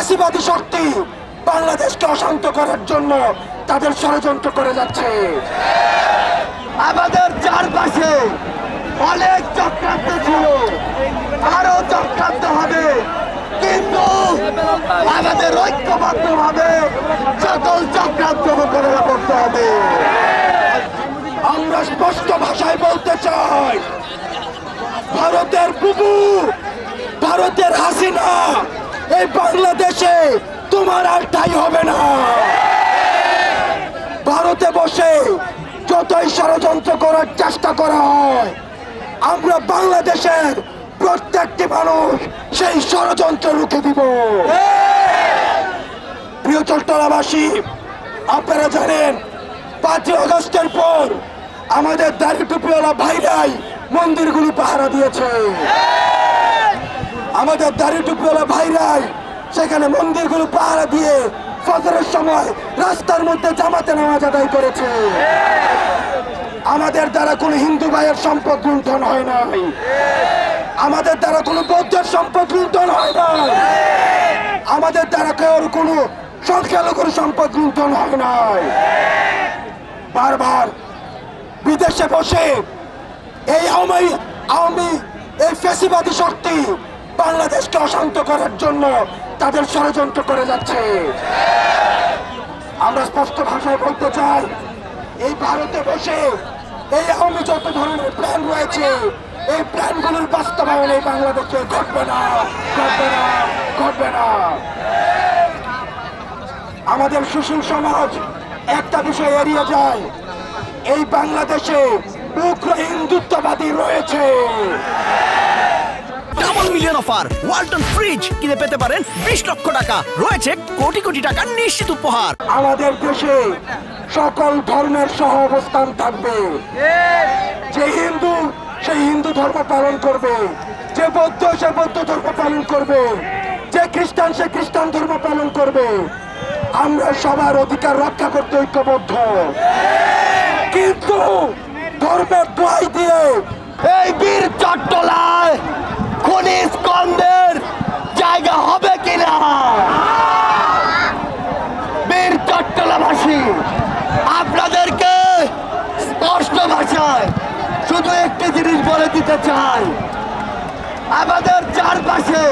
ফ্যাসিবাদী শক্তি বাংলাদেশকে অশান্ত করার জন্য তাদের ষড়যন্ত্র করে যাচ্ছে। আমাদের চারপাশে অনেক চক্রান্ত ছিল, আরো চক্রান্ত হবে, কিন্তু আমাদের ঐক্যবদ্ধভাবে সকল চক্রান্ত মোকাবেলা করতে হবে। আমরা স্পষ্ট ভাষায় বলতে চাই, ভারতের বুবু, ভারতের হাসিনা এই বাংলাদেশে তোমার আর ঠাঁই হবে না। ভারতে বসে যতই ষড়যন্ত্র করার চেষ্টা করা হয়, আমরা বাংলাদেশের প্রত্যেকটি মানুষ সেই ষড়যন্ত্র রুখে দিব। প্রিয় চট্টগ্রামবাসী, আপনারা জানেন 5 আগস্টের পর আমাদের দাড়ি টুপিওয়ালা ভাইরাই মন্দিরগুলি পাহারা দিয়েছে। আমাদের দাড়ি টুপিওয়ালা ভাইরাই সেখানে মন্দিরগুলো পাহারা দিয়ে ফজরের সময় রাস্তার মধ্যে জামাতে নামাজ আদায় করেছে। আমাদের দ্বারা কোনো হিন্দু ভাইয়ের সম্পদ লুণ্ঠন হয় নাই, আমাদের দ্বারা কোনো বৌদ্ধের সম্পদ লুণ্ঠন হয় নাই, আমাদের দ্বারা কেউ কোনো সংখ্যালঘুর সম্পদ লুণ্ঠন হয় নাই। বারবার বিদেশে বসে এই আওয়ামী এই ফ্যাসিবাদী শক্তি বাংলাদেশকে অশান্ত করার জন্য তাদের ষড়যন্ত্র করে যাচ্ছে। আমরা স্পষ্ট ভাষায় বলতে চাই, এই ভারতে বসে এই আওয়ামী যত ধরনের প্ল্যান রয়েছে, এই প্ল্যানগুলোর বাস্তবায়ন এই বাংলাদেশে ঘটবে না, ঘটবে না, ঘটবে না। আমাদের সুশীল সমাজ একটা বিষয় এড়িয়ে যায়, এই বাংলাদেশে উগ্র হিন্দুত্ববাদী রয়েছে। Double million offer Walton fridge কিনে পেতে পারেন 20 লক্ষ টাকা, রয়েছে কোটি কোটি টাকার নিশ্চিত উপহার। আমাদের দেশে সকল ধর্মের সহ অবস্থান থাকবে। যে হিন্দু সেই হিন্দু ধর্ম পালন করবে, যে বৌদ্ধ সে বৌদ্ধ ধর্ম পালন করবে, যে খ্রিস্টান সে খ্রিস্টান ধর্ম পালন করবে। আমরা সবার অধিকার রক্ষা করতে ঐক্যবদ্ধ, কিন্তু ধর্মের দোহাই দিয়ে এই বীর চট্টলায় খনিজ কন্দের জায়গা হবে কিনা? বীর চট্টলাবাসী, আপনাদেরকে স্পষ্ট ভাষায় শুধু একটি জিনিস বলে দিতে চাই, আমাদের চারপাশে